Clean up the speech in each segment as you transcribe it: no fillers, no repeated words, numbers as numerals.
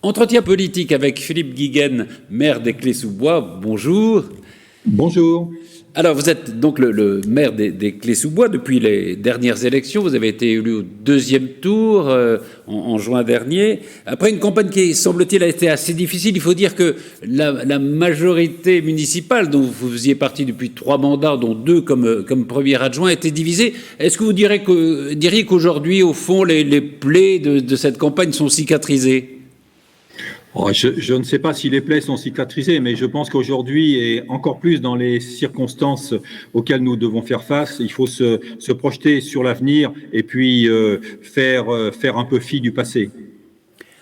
Entretien politique avec Philippe Guiguen, maire des Clés-sous-Bois. Bonjour. Bonjour. Alors, vous êtes donc le maire des Clés-sous-Bois depuis les dernières élections. Vous avez été élu au deuxième tour en juin dernier. Après une campagne qui, semble-t-il, a été assez difficile, il faut dire que la majorité municipale, dont vous faisiez partie depuis 3 mandats, dont 2 comme premier adjoint, était divisée. Est-ce que vous diriez qu'aujourd'hui, au fond, les plaies de cette campagne sont cicatrisées ? Je ne sais pas si les plaies sont cicatrisées, mais je pense qu'aujourd'hui, et encore plus dans les circonstances auxquelles nous devons faire face, il faut se projeter sur l'avenir et puis faire un peu fi du passé.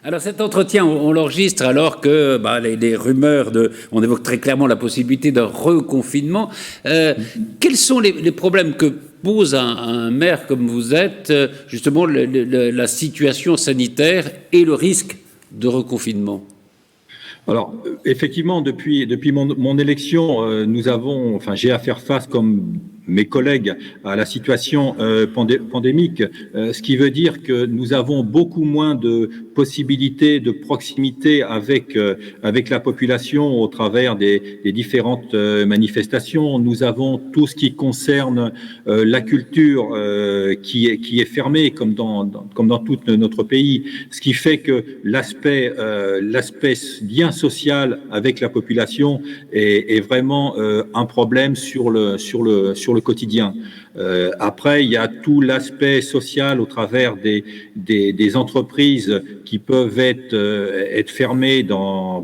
Alors cet entretien, on l'enregistre alors que les rumeurs on évoque très clairement la possibilité d'un reconfinement. Quels sont les problèmes que pose un maire comme vous êtes, justement la situation sanitaire et le risque de reconfinement? Alors, effectivement, depuis mon élection, j'ai à faire face, comme mes collègues, à la situation pandémique, ce qui veut dire que nous avons beaucoup moins de possibilités de proximité avec la population au travers des différentes manifestations. Nous avons tout ce qui concerne la culture qui est fermée, comme dans tout notre pays, ce qui fait que l'aspect lien social avec la population est vraiment un problème sur le quotidien. Après, il y a tout l'aspect social au travers des entreprises qui peuvent être fermées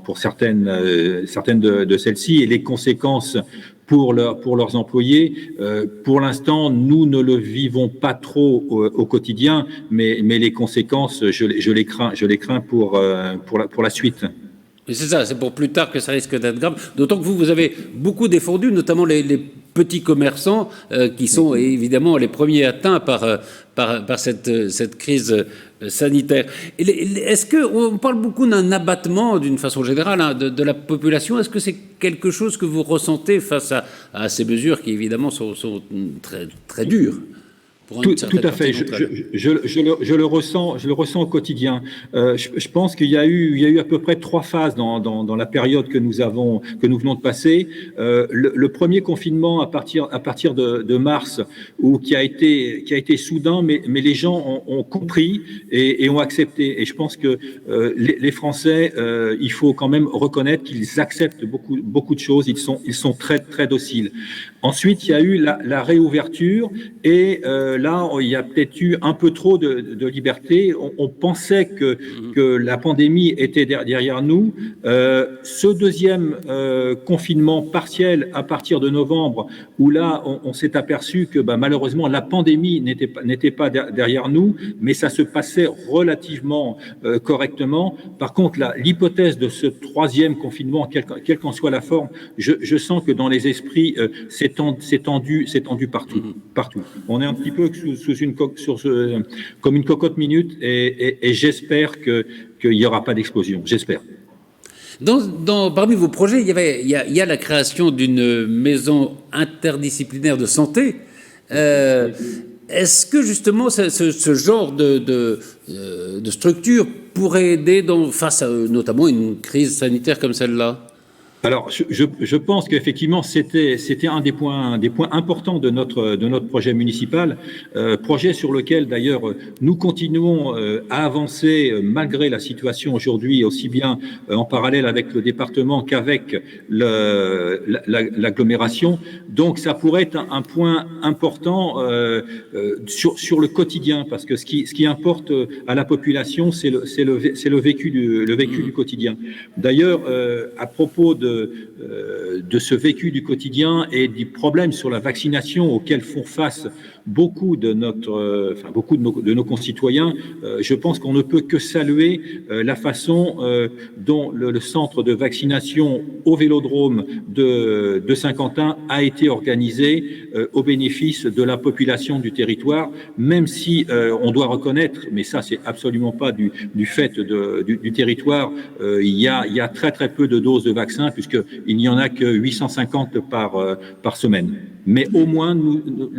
pour certaines de celles-ci, et les conséquences pour leurs employés. Pour l'instant, nous ne le vivons pas trop au quotidien, mais les conséquences, je les crains pour la suite. Et c'est ça, c'est pour plus tard que ça risque d'être grave. D'autant que vous avez beaucoup défendu, notamment les petits commerçants qui sont évidemment les premiers atteints par cette crise sanitaire. Est-ce qu'on parle beaucoup d'un abattement, d'une façon générale, de la population? Est-ce que c'est quelque chose que vous ressentez face à ces mesures qui, évidemment, sont très, très dures? Tout à fait. Je le ressens au quotidien. Je pense qu'il y a eu à peu près 3 phases dans la période que nous venons de passer. Le premier confinement à partir de mars, qui a été soudain, mais les gens ont compris et ont accepté. Et je pense que les Français, il faut quand même reconnaître qu'ils acceptent beaucoup de choses. Ils sont très très dociles. Ensuite, il y a eu la réouverture, et là, il y a peut-être eu un peu trop de liberté. On pensait que la pandémie était derrière nous. Ce deuxième confinement partiel à partir de novembre, où là, on s'est aperçu que malheureusement, la pandémie n'était pas derrière nous, mais ça se passait relativement correctement. Par contre, l'hypothèse de ce troisième confinement, quelle qu'en soit la forme, je sens que dans les esprits, c'est tendu partout. On est un petit peu comme une cocotte minute, et j'espère qu'il n'y aura pas d'explosion. J'espère. Parmi vos projets, il y a la création d'une maison interdisciplinaire de santé. Est-ce que justement ce genre de structure pourrait aider face à notamment une crise sanitaire comme celle-là? Alors, je pense qu'effectivement, c'était un des points importants de notre projet municipal, projet sur lequel d'ailleurs nous continuons à avancer malgré la situation aujourd'hui, aussi bien en parallèle avec le département qu'avec l'agglomération. Donc, ça pourrait être un point important sur le quotidien, parce que ce qui importe à la population, c'est le vécu du quotidien. D'ailleurs, à propos de ce vécu du quotidien et des problèmes sur la vaccination auxquels font face beaucoup de nos concitoyens, je pense qu'on ne peut que saluer la façon dont le centre de vaccination au Vélodrome de Saint-Quentin a été organisé au bénéfice de la population du territoire, même si on doit reconnaître, mais ça c'est absolument pas du fait du territoire, il y a très très peu de doses de vaccins, puisqu'il n'y en a que 850 par semaine. Mais au moins,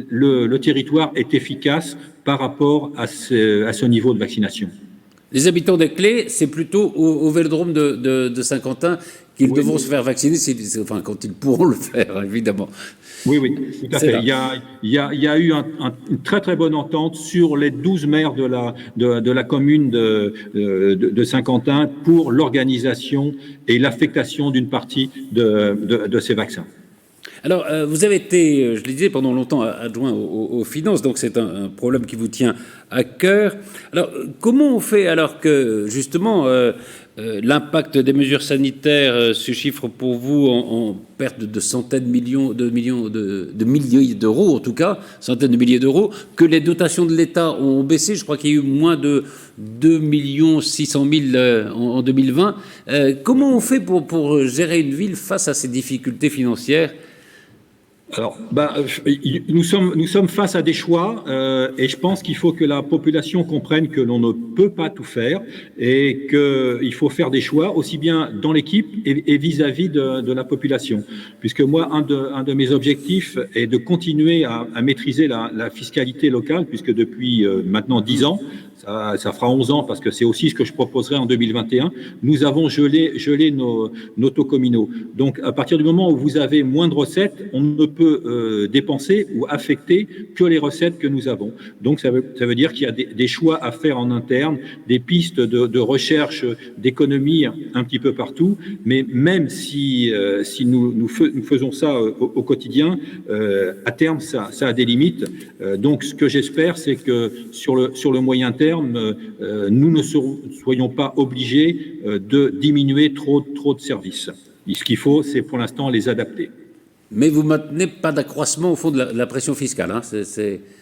le territoire est efficace par rapport à ce niveau de vaccination. Les habitants des Clés, c'est plutôt au Vélodrome de Saint-Quentin qu'ils devront se faire vacciner, quand ils pourront le faire, évidemment. Oui, tout à fait. Il y a eu une très très bonne entente sur les 12 maires de la commune de Saint-Quentin pour l'organisation et l'affectation d'une partie de ces vaccins. Alors, vous avez été, je le disais, pendant longtemps adjoint aux finances, donc c'est un problème qui vous tient à cœur. Alors, comment on fait alors que, justement, l'impact des mesures sanitaires se chiffre pour vous en perte de centaines de milliers d'euros, en tout cas, centaines de milliers d'euros, que les dotations de l'État ont baissé. Je crois qu'il y a eu moins de 2 600 000 en 2020. Comment on fait pour gérer une ville face à ces difficultés financières ? Alors, nous sommes face à des choix et je pense qu'il faut que la population comprenne que l'on ne peut pas tout faire et qu'il faut faire des choix aussi bien dans l'équipe et vis-à-vis de la population. Puisque moi, un de mes objectifs est de continuer à maîtriser la fiscalité locale, puisque depuis maintenant 10 ans, ça fera 11 ans parce que c'est aussi ce que je proposerai en 2021. Nous avons gelé nos taux communaux. Donc, à partir du moment où vous avez moins de recettes, on ne peut dépenser ou affecter que les recettes que nous avons. Donc, ça veut dire qu'il y a des choix à faire en interne, des pistes de recherche d'économie un petit peu partout. Mais même si nous faisons ça au quotidien, à terme, ça a des limites. Donc, ce que j'espère, c'est que sur le moyen terme, nous ne soyons pas obligés de diminuer trop de services. Ce qu'il faut, c'est pour l'instant les adapter. Mais vous ne maintenez pas d'accroissement au fond de la pression fiscale, hein.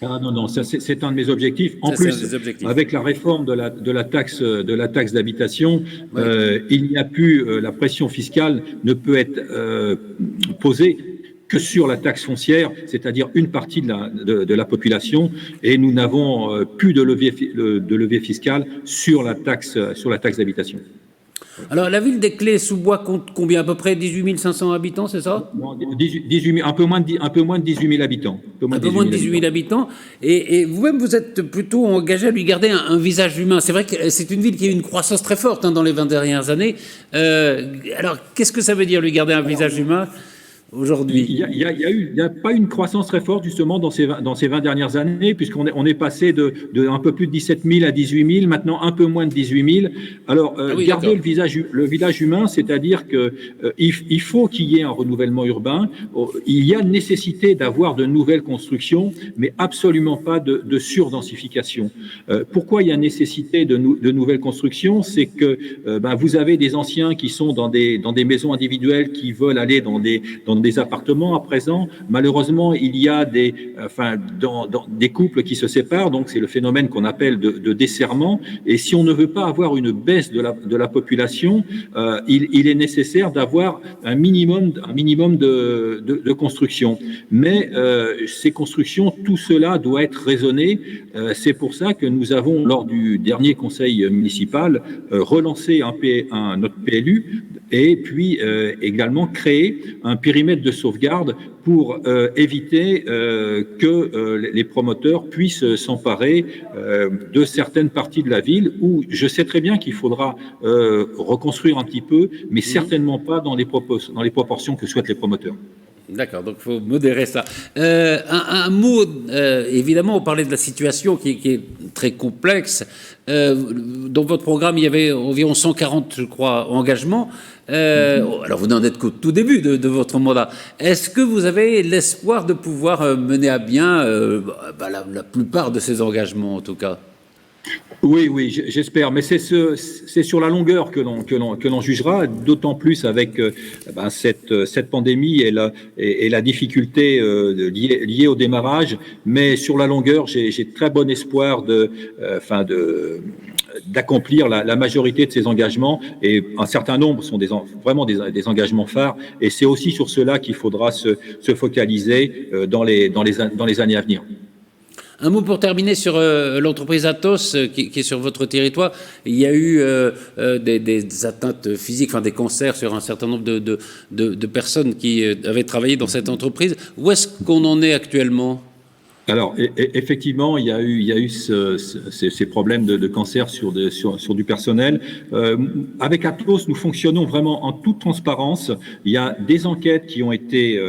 Non, c'est un de mes objectifs. En plus, avec la réforme de la taxe d'habitation, il n'y a plus la pression fiscale ne peut être posée que sur la taxe foncière, c'est-à-dire une partie de la population, et nous n'avons plus de levier fiscal sur la taxe d'habitation. Alors, la ville des Clés-sous-Bois compte combien? À peu près 18 500 habitants, c'est ça? Non, 18 000, un peu moins de 18 000 habitants. Un peu moins de 18 000 habitants. Et vous-même, vous êtes plutôt engagé à lui garder un visage humain. C'est vrai que c'est une ville qui a eu une croissance très forte dans les 20 dernières années. Alors, qu'est-ce que ça veut dire, lui garder un visage humain aujourd'hui? Il n'y a pas une croissance très forte justement dans ces 20 dernières années, puisqu'on est passé de un peu plus de 17 000 à 18 000, maintenant un peu moins de 18 000. Alors, garder le village humain, c'est-à-dire que il faut qu'il y ait un renouvellement urbain. Il y a nécessité d'avoir de nouvelles constructions, mais absolument pas de surdensification. Pourquoi il y a nécessité de nouvelles constructions? C'est que vous avez des anciens qui sont dans des maisons individuelles qui veulent aller dans des appartements à présent. Malheureusement, il y a des couples qui se séparent, donc c'est le phénomène qu'on appelle de desserrement. Et si on ne veut pas avoir une baisse de la population, il est nécessaire d'avoir un minimum de construction. Mais ces constructions, tout cela doit être raisonné. C'est pour ça que nous avons, lors du dernier conseil municipal, relancé notre PLU et puis également créé un périmètre de sauvegarde pour éviter que les promoteurs puissent s'emparer de certaines parties de la ville où je sais très bien qu'il faudra reconstruire un petit peu, mais certainement pas dans les proportions que souhaitent les promoteurs. D'accord, donc il faut modérer ça. Un mot, évidemment, on parlait de la situation qui est très complexe. Dans votre programme, il y avait environ 140, je crois, engagements. Alors, vous n'en êtes qu'au tout début de votre mandat. Est-ce que vous avez l'espoir de pouvoir mener à bien la plupart de ces engagements, en tout cas? Oui, j'espère, mais c'est sur la longueur que l'on jugera, d'autant plus avec cette pandémie et la difficulté liée au démarrage. Mais sur la longueur, j'ai très bon espoir d'accomplir la majorité de ces engagements, et un certain nombre sont vraiment des engagements phares, et c'est aussi sur cela qu'il faudra se focaliser dans les années à venir. Un mot pour terminer sur l'entreprise Atos qui est sur votre territoire. Il y a eu des atteintes physiques, des cancers sur un certain nombre de personnes qui avaient travaillé dans cette entreprise. Où est-ce qu'on en est actuellement ? Alors, effectivement, il y a eu ces problèmes de cancer sur du personnel. Avec Atos, nous fonctionnons vraiment en toute transparence. Il y a des enquêtes qui ont été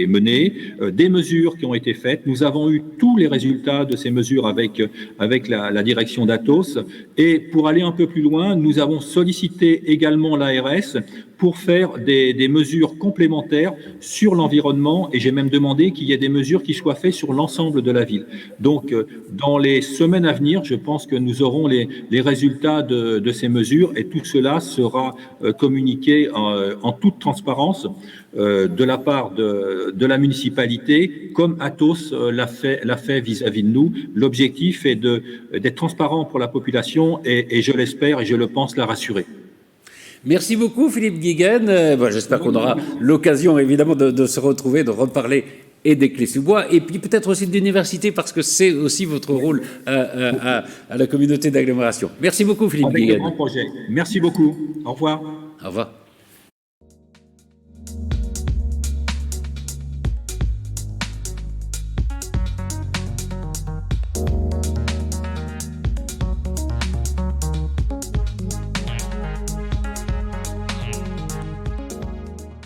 menées, des mesures qui ont été faites. Nous avons eu tous les résultats de ces mesures avec la direction d'Atos. Et pour aller un peu plus loin, nous avons sollicité également l'ARS pour faire des mesures complémentaires sur l'environnement, et j'ai même demandé qu'il y ait des mesures qui soient faites sur l'ensemble de la ville. Donc, dans les semaines à venir, je pense que nous aurons les résultats de ces mesures, et tout cela sera communiqué en toute transparence de la part de la municipalité, comme Atos l'a fait vis-à-vis de nous. L'objectif est d'être transparent pour la population et je l'espère et je le pense la rassurer. Merci beaucoup, Philippe Guiguen. J'espère qu'on aura l'occasion, évidemment, de se retrouver, de reparler et des Clés-sous-Bois, et puis peut-être aussi de l'université, parce que c'est aussi votre rôle à la communauté d'agglomération. Merci beaucoup, Philippe Guiguen. Avec de grands projets. Merci beaucoup. Au revoir. Au revoir.